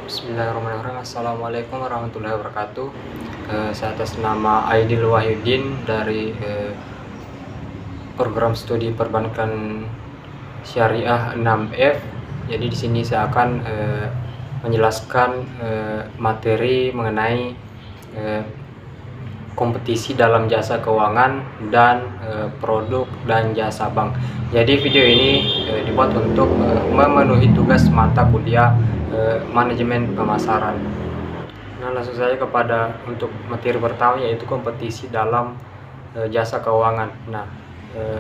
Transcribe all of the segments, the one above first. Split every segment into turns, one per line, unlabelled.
Bismillahirrahmanirrahim. Assalamualaikum warahmatullahi wabarakatuh. Saya atas nama Aidil Wahyudin dari program studi perbankan syariah 6F. Jadi di sini saya akan menjelaskan materi mengenai kompetisi dalam jasa keuangan dan produk dan jasa bank. Jadi video ini dibuat untuk memenuhi tugas mata kuliah manajemen pemasaran. Nah, langsung saja kepada untuk materi pertama, yaitu kompetisi dalam jasa keuangan. Nah,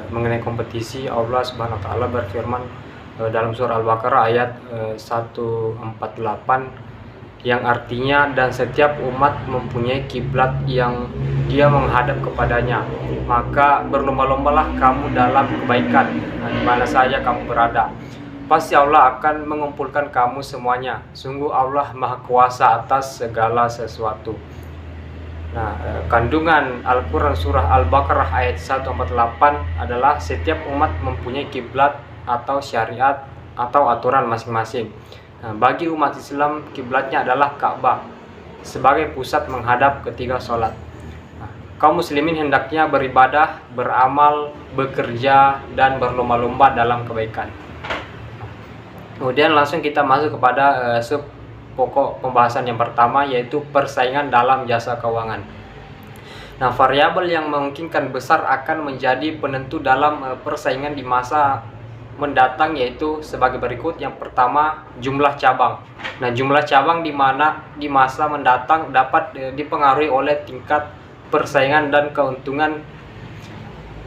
mengenai kompetisi, Allah Subhanahu wa taala berfirman dalam surah Al-Baqarah ayat 148, yang artinya, dan setiap umat mempunyai kiblat yang dia menghadap kepadanya, maka berlomba-lombalah kamu dalam kebaikan, di mana saja kamu berada. Pasti Allah akan mengumpulkan kamu semuanya. Sungguh Allah Maha Kuasa atas segala sesuatu. Nah, kandungan Al-Quran surah Al-Baqarah ayat 148 adalah setiap umat mempunyai kiblat atau syariat atau aturan masing-masing. Nah, bagi umat Islam, kiblatnya adalah Ka'bah sebagai pusat menghadap ketika sholat. Nah, kaum muslimin hendaknya beribadah, beramal, bekerja, dan berlomba-lomba dalam kebaikan. Kemudian langsung kita masuk kepada sub pokok pembahasan yang pertama, yaitu persaingan dalam jasa keuangan. Nah, variabel yang memungkinkan besar akan menjadi penentu dalam persaingan di masa mendatang yaitu sebagai berikut. Yang pertama, jumlah cabang. Nah, jumlah cabang di mana di masa mendatang dapat dipengaruhi oleh tingkat persaingan dan keuntungan.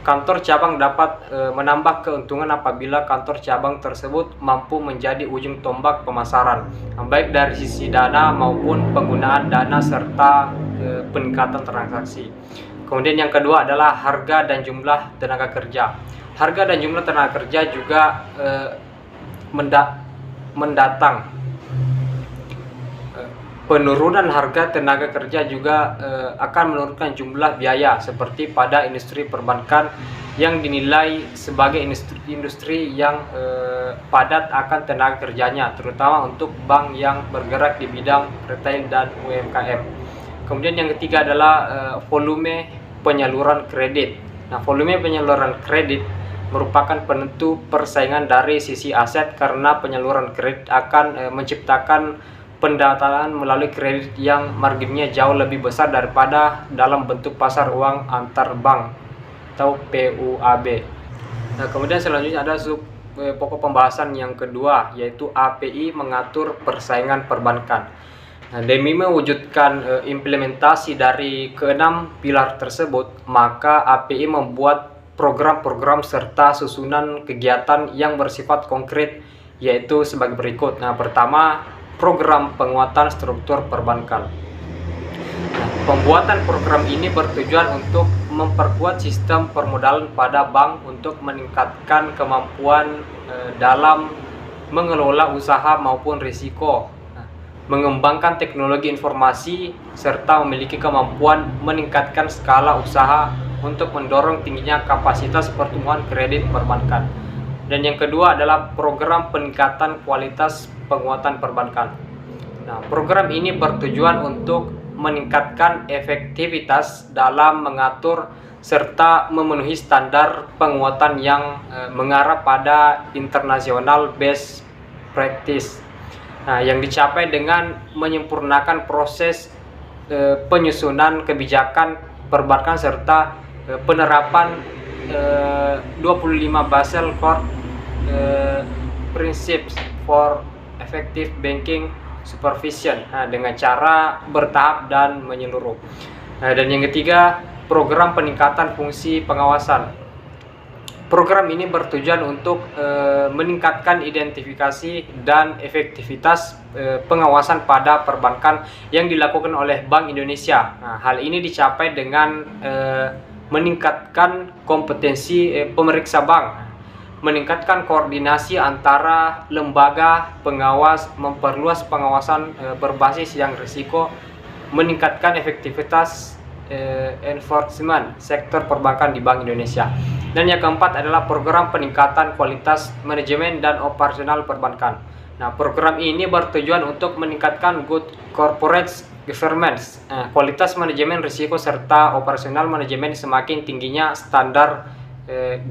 Kantor cabang dapat menambah keuntungan apabila kantor cabang tersebut mampu menjadi ujung tombak pemasaran, baik dari sisi dana maupun penggunaan dana serta peningkatan transaksi. Kemudian yang kedua adalah harga dan jumlah tenaga kerja. Harga dan jumlah tenaga kerja juga mendatang. Penurunan harga tenaga kerja juga akan menurunkan jumlah biaya, seperti pada industri perbankan yang dinilai sebagai industri yang padat akan tenaga kerjanya, terutama untuk bank yang bergerak di bidang retail dan UMKM. Kemudian yang ketiga adalah volume penyaluran kredit. Nah, volume penyaluran kredit merupakan penentu persaingan dari sisi aset, karena penyaluran kredit akan menciptakan pendataan melalui kredit yang marginnya jauh lebih besar daripada dalam bentuk pasar uang antar bank atau PUAB. Nah, kemudian selanjutnya ada sub pokok pembahasan yang kedua, yaitu API mengatur persaingan perbankan. Nah, demi mewujudkan implementasi dari keenam pilar tersebut, maka API membuat program-program serta susunan kegiatan yang bersifat konkret, yaitu sebagai berikut. Nah, pertama, program penguatan struktur perbankan. Nah, pembuatan program ini bertujuan untuk memperkuat sistem permodalan pada bank untuk meningkatkan kemampuan dalam mengelola usaha maupun risiko, mengembangkan teknologi informasi, serta memiliki kemampuan meningkatkan skala usaha untuk mendorong tingginya kapasitas pertumbuhan kredit perbankan. Dan yang kedua adalah program peningkatan kualitas penguatan perbankan. Nah, program ini bertujuan untuk meningkatkan efektivitas dalam mengatur serta memenuhi standar penguatan yang mengarah pada international best practice. Nah, yang dicapai dengan menyempurnakan proses penyusunan kebijakan perbankan serta penerapan 25 Basel Core Principles for Effective Banking Supervision, dengan cara bertahap dan menyeluruh. Dan yang ketiga, program peningkatan fungsi pengawasan. Program ini bertujuan untuk meningkatkan identifikasi dan efektivitas pengawasan pada perbankan yang dilakukan oleh Bank Indonesia. Nah, hal ini dicapai dengan meningkatkan kompetensi pemeriksa bank, meningkatkan koordinasi antara lembaga pengawas, memperluas pengawasan berbasis yang risiko, meningkatkan efektivitas enforcement sektor perbankan di Bank Indonesia. Dan yang keempat adalah program peningkatan kualitas manajemen dan operasional perbankan. Nah, program ini bertujuan untuk meningkatkan good corporate governance, kualitas manajemen risiko serta operasional manajemen semakin tingginya standar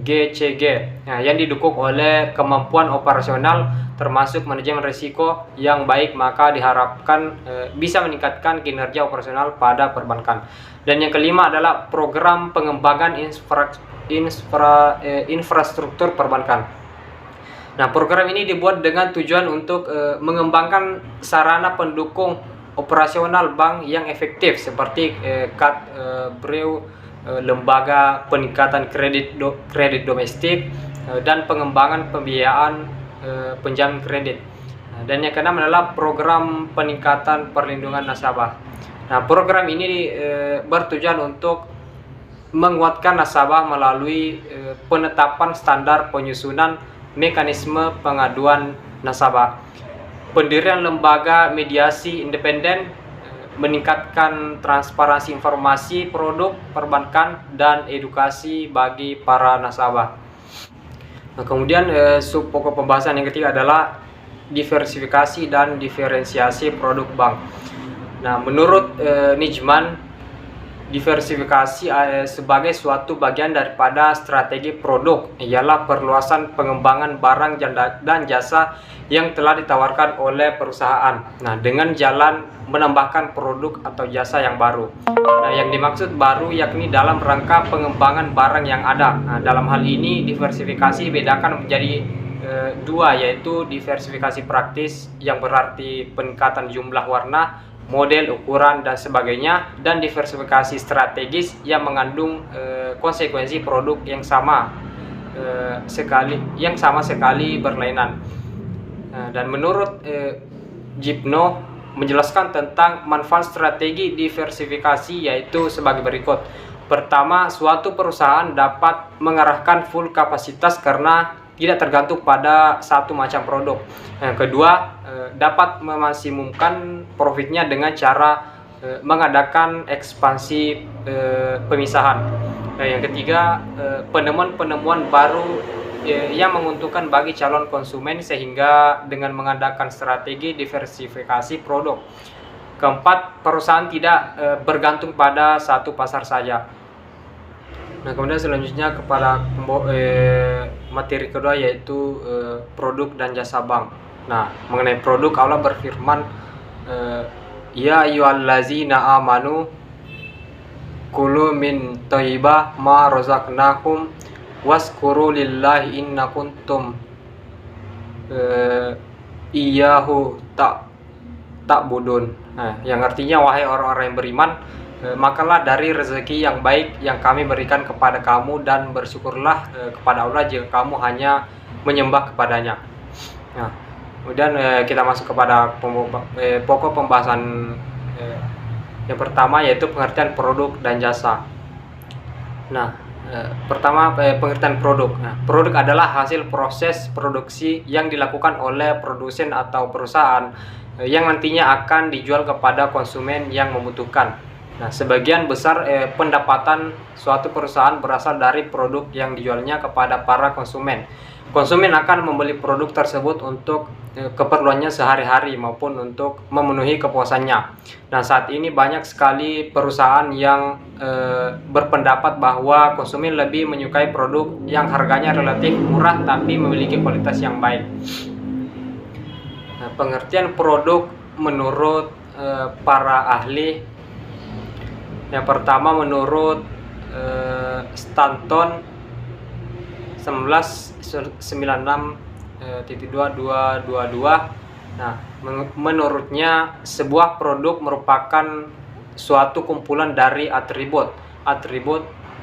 GCG, yang didukung oleh kemampuan operasional termasuk manajemen risiko yang baik, maka diharapkan bisa meningkatkan kinerja operasional pada perbankan. Dan yang kelima adalah program pengembangan infrastruktur perbankan. Nah, program ini dibuat dengan tujuan untuk mengembangkan sarana pendukung operasional bank yang efektif seperti lembaga peningkatan kredit domestik dan pengembangan pembiayaan penjamin kredit. Dan yang keenam adalah program peningkatan perlindungan nasabah. Nah, program ini bertujuan untuk menguatkan nasabah melalui penetapan standar penyusunan mekanisme pengaduan nasabah, pendirian lembaga mediasi independen, meningkatkan transparansi informasi produk perbankan, dan edukasi bagi para nasabah. Nah, kemudian sub pokok pembahasan yang ketiga adalah diversifikasi dan diferensiasi produk bank. Nah, menurut Nijman, diversifikasi sebagai suatu bagian daripada strategi produk ialah perluasan pengembangan barang dan jasa yang telah ditawarkan oleh perusahaan. Nah, dengan jalan menambahkan produk atau jasa yang baru. Nah, yang dimaksud baru yakni dalam rangka pengembangan barang yang ada. Nah, dalam hal ini diversifikasi dibedakan menjadi dua, yaitu diversifikasi praktis yang berarti peningkatan jumlah warna, model, ukuran, dan sebagainya, dan diversifikasi strategis yang mengandung konsekuensi produk yang sama sekali berlainan. Dan menurut Gipno menjelaskan tentang manfaat strategi diversifikasi yaitu sebagai berikut. Pertama, suatu perusahaan dapat mengarahkan full kapasitas karena tidak tergantung pada satu macam produk. Yang kedua, dapat memaksimumkan profitnya dengan cara mengadakan ekspansi pemisahan. Yang ketiga, penemuan-penemuan baru yang menguntungkan bagi calon konsumen sehingga dengan mengadakan strategi diversifikasi produk. Keempat, perusahaan tidak bergantung pada satu pasar saja. Nah, kemudian selanjutnya kepada materi kedua yaitu produk dan jasa bank. Nah, mengenai produk, Allah berfirman, ya ayyuhallazina amanu kulu min thayyibah ma razaqnakum waskuru lillahi inna kuntum iyyahu ta'budun. Nah, yang artinya, wahai orang-orang yang beriman, makalah dari rezeki yang baik yang kami berikan kepada kamu dan bersyukurlah kepada Allah jika kamu hanya menyembah kepadanya. Nah, kemudian kita masuk kepada pokok pembahasan yang pertama yaitu pengertian produk dan jasa. Nah, pertama pengertian produk. Nah, produk adalah hasil proses produksi yang dilakukan oleh produsen atau perusahaan yang nantinya akan dijual kepada konsumen yang membutuhkan. Nah, sebagian besar pendapatan suatu perusahaan berasal dari produk yang dijualnya kepada para konsumen. Konsumen akan membeli produk tersebut untuk keperluannya sehari-hari maupun untuk memenuhi kepuasannya. Nah, saat ini banyak sekali perusahaan yang berpendapat bahwa konsumen lebih menyukai produk yang harganya relatif murah tapi memiliki kualitas yang baik. Nah, pengertian produk menurut para ahli. Yang pertama, menurut Stanton 1996.2222. Nah, menurutnya sebuah produk merupakan suatu kumpulan dari atribut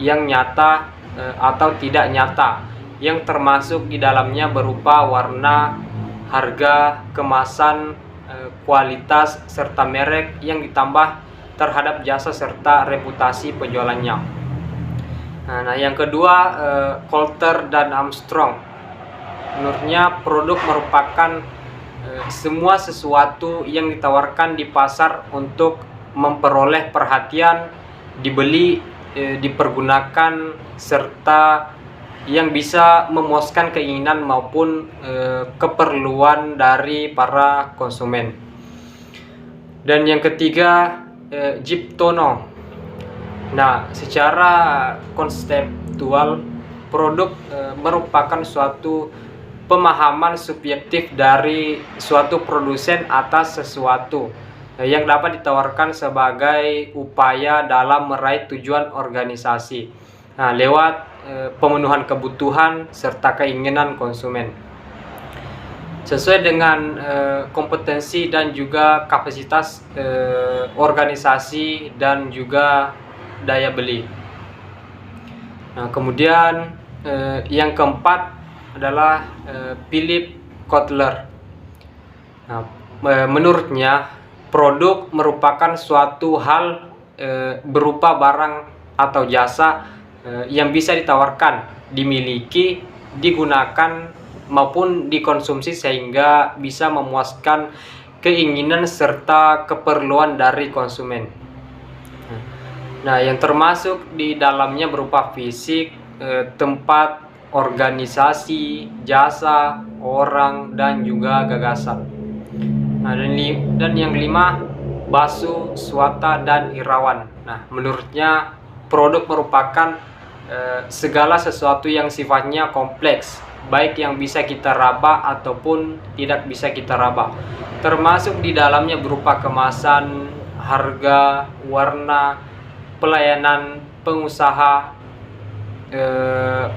yang nyata atau tidak nyata yang termasuk di dalamnya berupa warna, harga, kemasan, kualitas, serta merek yang ditambah terhadap jasa serta reputasi penjualannya. Nah, yang kedua, Coulter dan Armstrong. Menurutnya produk merupakan semua sesuatu yang ditawarkan di pasar untuk memperoleh perhatian, dibeli, dipergunakan, serta yang bisa memuaskan keinginan maupun keperluan dari para konsumen. Dan yang ketiga, Jiptono. Nah, secara konseptual, produk merupakan suatu pemahaman subjektif dari suatu produsen atas sesuatu yang dapat ditawarkan sebagai upaya dalam meraih tujuan organisasi, nah, lewat pemenuhan kebutuhan serta keinginan konsumen sesuai dengan kompetensi dan juga kapasitas organisasi dan juga daya beli. Nah, kemudian yang keempat adalah Philip Kotler. Nah, menurutnya produk merupakan suatu hal berupa barang atau jasa yang bisa ditawarkan, dimiliki, digunakan maupun dikonsumsi sehingga bisa memuaskan keinginan serta keperluan dari konsumen. Nah, yang termasuk di dalamnya berupa fisik, tempat, organisasi, jasa, orang, dan juga gagasan. Nah, dan yang kelima, Basu, Swata, dan Irawan. Nah, menurutnya produk merupakan segala sesuatu yang sifatnya kompleks, baik yang bisa kita raba ataupun tidak bisa kita raba, termasuk di dalamnya berupa kemasan, harga, warna, pelayanan pengusaha,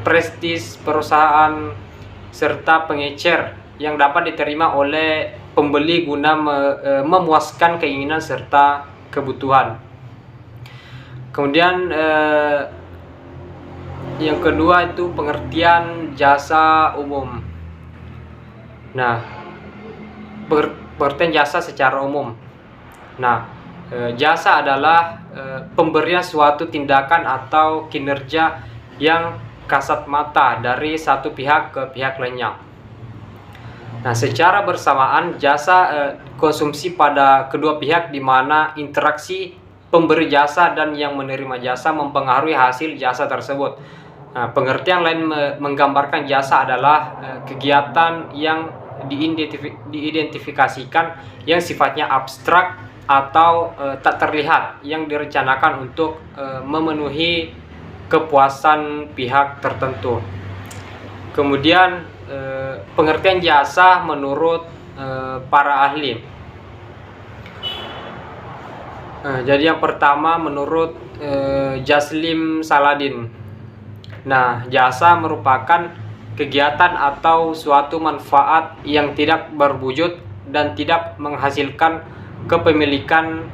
prestis perusahaan, serta pengecer yang dapat diterima oleh pembeli guna memuaskan keinginan serta kebutuhan. Kemudian yang kedua itu pengertian jasa umum. Nah, pengertian jasa secara umum. Nah, jasa adalah pemberian suatu tindakan atau kinerja yang kasat mata dari satu pihak ke pihak lainnya. Nah, secara bersamaan jasa konsumsi pada kedua pihak di mana interaksi pemberi jasa dan yang menerima jasa mempengaruhi hasil jasa tersebut. Nah, pengertian lain menggambarkan jasa adalah kegiatan yang diidentifikasikan yang sifatnya abstrak atau tak terlihat yang direncanakan untuk memenuhi kepuasan pihak tertentu. Kemudian pengertian jasa menurut para ahli. Jadi yang pertama menurut Jaslim Saladin. Nah, jasa merupakan kegiatan atau suatu manfaat yang tidak berwujud dan tidak menghasilkan kepemilikan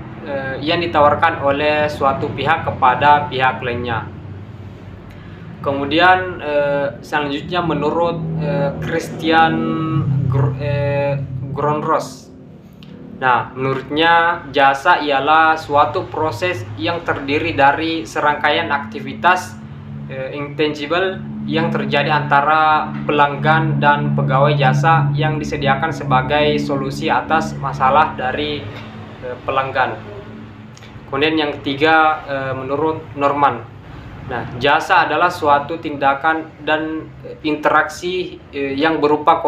yang ditawarkan oleh suatu pihak kepada pihak lainnya. Kemudian selanjutnya menurut Christian Gronros. Nah, menurutnya jasa ialah suatu proses yang terdiri dari serangkaian aktivitas intangible yang terjadi antara pelanggan dan pegawai jasa yang disediakan sebagai solusi atas masalah dari pelanggan. Kemudian yang ketiga menurut Norman. Nah, jasa adalah suatu tindakan dan interaksi yang berupa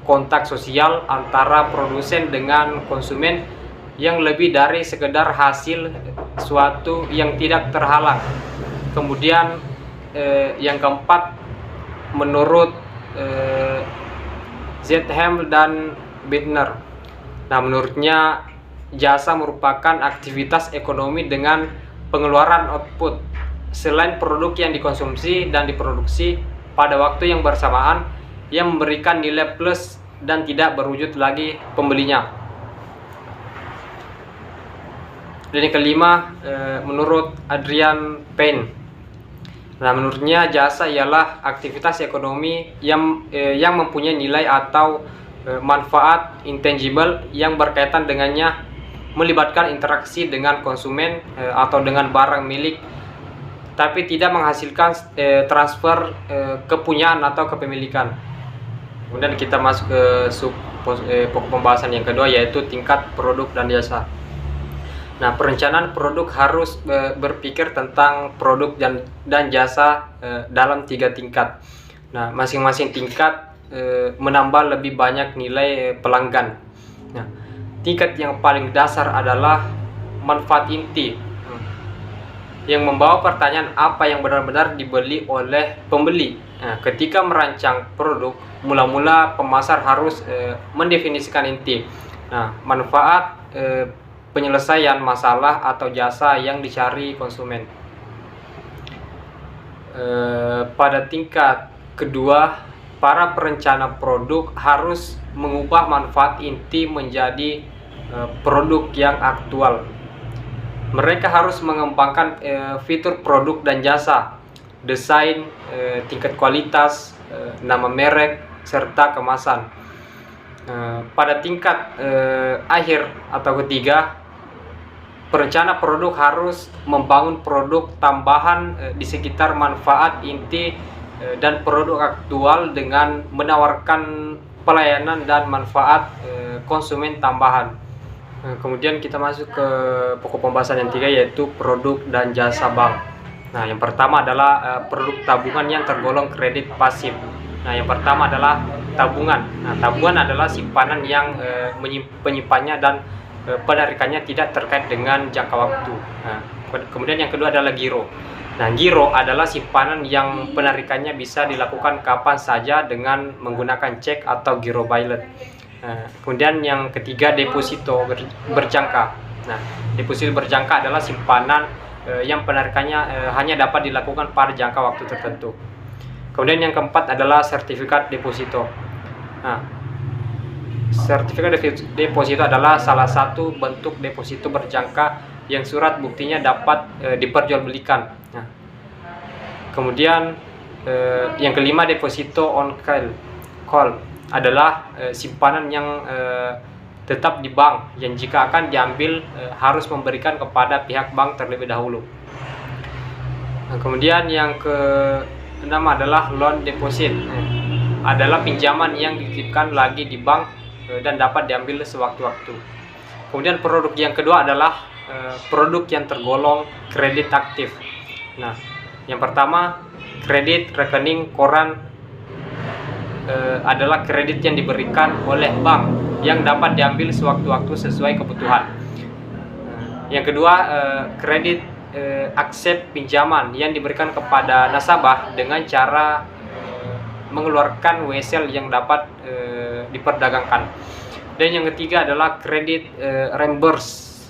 kontak sosial antara produsen dengan konsumen yang lebih dari sekedar hasil suatu yang tidak terhalang. Kemudian yang keempat menurut Zedham dan Bittner. Nah, menurutnya jasa merupakan aktivitas ekonomi dengan pengeluaran output selain produk yang dikonsumsi dan diproduksi pada waktu yang bersamaan yang memberikan nilai plus dan tidak berwujud lagi pembelinya. Dan yang kelima menurut Adrian Payne. Nah, menurutnya jasa ialah aktivitas ekonomi yang mempunyai nilai atau manfaat intangible yang berkaitan dengannya, melibatkan interaksi dengan konsumen atau dengan barang milik, tapi tidak menghasilkan transfer kepunyaan atau kepemilikan. Kemudian kita masuk ke pokok pembahasan yang kedua, yaitu tingkat produk dan jasa. Nah, perencanaan produk harus berpikir tentang produk dan jasa dalam 3 tingkat. Nah, masing-masing tingkat menambah lebih banyak nilai pelanggan. Nah, tingkat yang paling dasar adalah manfaat inti, yang membawa pertanyaan apa yang benar-benar dibeli oleh pembeli. Nah, ketika merancang produk, mula-mula pemasar harus mendefinisikan inti. Nah, manfaat penyelesaian masalah atau jasa yang dicari konsumen. Pada tingkat kedua, para perencana produk harus mengubah manfaat inti menjadi produk yang aktual. Mereka harus mengembangkan fitur produk dan jasa, desain, tingkat kualitas, nama merek, serta kemasan. Pada tingkat akhir atau ketiga, perencana produk harus membangun produk tambahan di sekitar manfaat inti dan produk aktual dengan menawarkan pelayanan dan manfaat konsumen tambahan. Kemudian kita masuk ke pokok pembahasan yang 3, yaitu produk dan jasa bank. Nah, yang pertama adalah produk tabungan yang tergolong kredit pasif. Nah, yang pertama adalah tabungan. Nah, tabungan adalah simpanan yang penyimpannya dan penarikannya tidak terkait dengan jangka waktu. Nah, kemudian yang kedua adalah giro. Nah, giro adalah simpanan yang penarikannya bisa dilakukan kapan saja dengan menggunakan cek atau giro balance. Kemudian yang ketiga, deposito berjangka. Nah, deposito berjangka adalah simpanan yang penarikannya hanya dapat dilakukan pada jangka waktu tertentu. Kemudian yang keempat adalah sertifikat deposito. Nah, sertifikat deposito adalah salah satu bentuk deposito berjangka yang surat buktinya dapat diperjualbelikan. Nah, kemudian yang kelima, deposito on call adalah simpanan yang tetap di bank yang jika akan diambil harus memberikan kepada pihak bank terlebih dahulu. Nah, kemudian yang keenam adalah loan deposit. Adalah pinjaman yang dititipkan lagi di bank dan dapat diambil sewaktu-waktu. Kemudian produk yang kedua adalah produk yang tergolong kredit aktif. Nah, yang pertama, kredit rekening koran adalah kredit yang diberikan oleh bank yang dapat diambil sewaktu-waktu sesuai kebutuhan. Yang kedua, kredit aksep pinjaman yang diberikan kepada nasabah dengan cara mengeluarkan WSL yang dapat diperdagangkan. Dan yang ketiga adalah kredit reimburse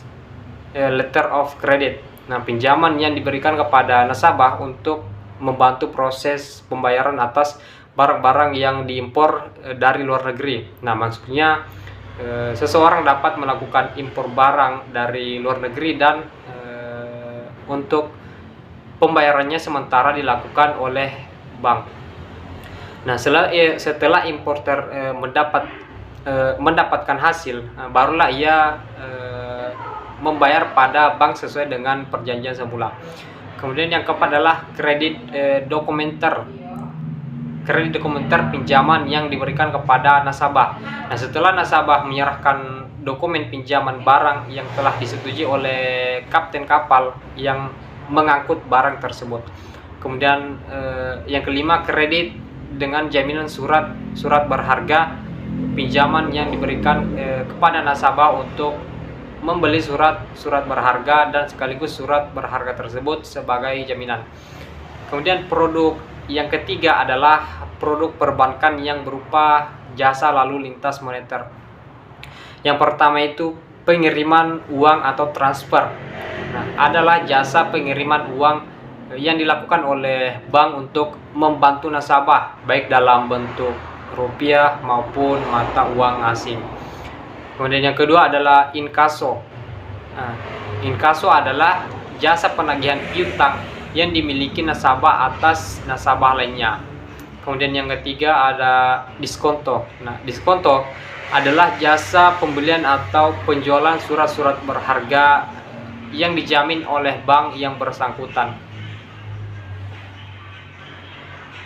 letter of credit. Nah, pinjaman yang diberikan kepada nasabah untuk membantu proses pembayaran atas barang-barang yang diimpor dari luar negeri. Nah, maksudnya seseorang dapat melakukan impor barang dari luar negeri dan untuk pembayarannya sementara dilakukan oleh bank. Nah, setelah importer mendapatkan hasil, barulah ia membayar pada bank sesuai dengan perjanjian semula. Kemudian yang keempat adalah kredit dokumenter. Kredit dokumenter pinjaman yang diberikan kepada nasabah. Nah, setelah nasabah menyerahkan dokumen pinjaman barang yang telah disetujui oleh kapten kapal yang mengangkut barang tersebut. Kemudian yang kelima, kredit dengan jaminan surat berharga, pinjaman yang diberikan kepada nasabah untuk membeli surat berharga dan sekaligus surat berharga tersebut sebagai jaminan. Kemudian produk yang ketiga adalah produk perbankan yang berupa jasa lalu lintas moneter. Yang pertama itu pengiriman uang atau transfer. Nah, adalah jasa pengiriman uang yang dilakukan oleh bank untuk membantu nasabah baik dalam bentuk rupiah maupun mata uang asing. Kemudian yang kedua adalah inkaso. Nah, inkaso adalah jasa penagihan piutang yang dimiliki nasabah atas nasabah lainnya. Kemudian yang ketiga ada diskonto. Nah, diskonto adalah jasa pembelian atau penjualan surat-surat berharga yang dijamin oleh bank yang bersangkutan.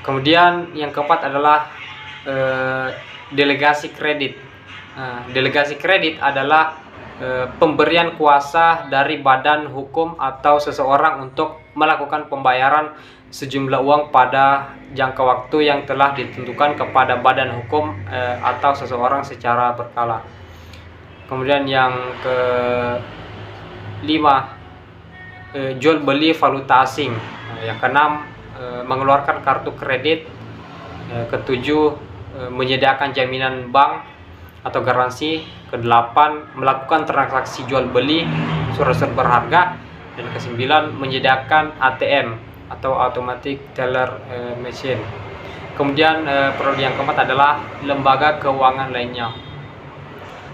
Kemudian yang keempat adalah delegasi kredit. Delegasi kredit adalah pemberian kuasa dari badan hukum atau seseorang untuk melakukan pembayaran sejumlah uang pada jangka waktu yang telah ditentukan kepada badan hukum atau seseorang secara berkala. Kemudian yang kelima, jual beli valuta asing. Yang keenam, mengeluarkan kartu kredit. Ketujuh, menyediakan jaminan bank atau garansi. Kedelapan, melakukan transaksi jual beli surat-surat berharga. Dan kesembilan, menyediakan ATM atau automatic teller machine. Kemudian produk yang keempat adalah lembaga keuangan lainnya.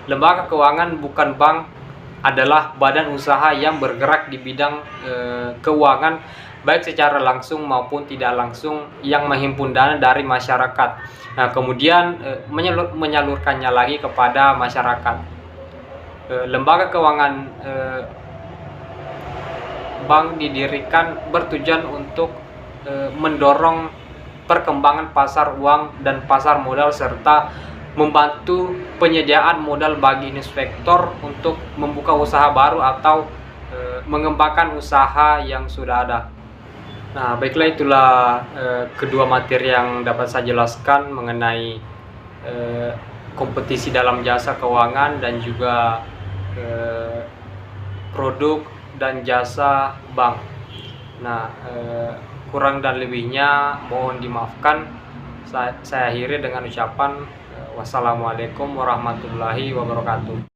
Lembaga keuangan bukan bank adalah badan usaha yang bergerak di bidang keuangan, baik secara langsung maupun tidak langsung, yang menghimpun dana dari masyarakat. Nah, kemudian menyalurkannya lagi kepada masyarakat. Lembaga keuangan bank didirikan bertujuan untuk mendorong perkembangan pasar uang dan pasar modal, serta membantu penyediaan modal bagi investor untuk membuka usaha baru atau mengembangkan usaha yang sudah ada. Nah, baiklah, itulah kedua materi yang dapat saya jelaskan mengenai kompetisi dalam jasa keuangan dan juga produk dan jasa bank. Nah, kurang dan lebihnya mohon dimaafkan. Saya akhiri dengan ucapan wassalamualaikum warahmatullahi wabarakatuh.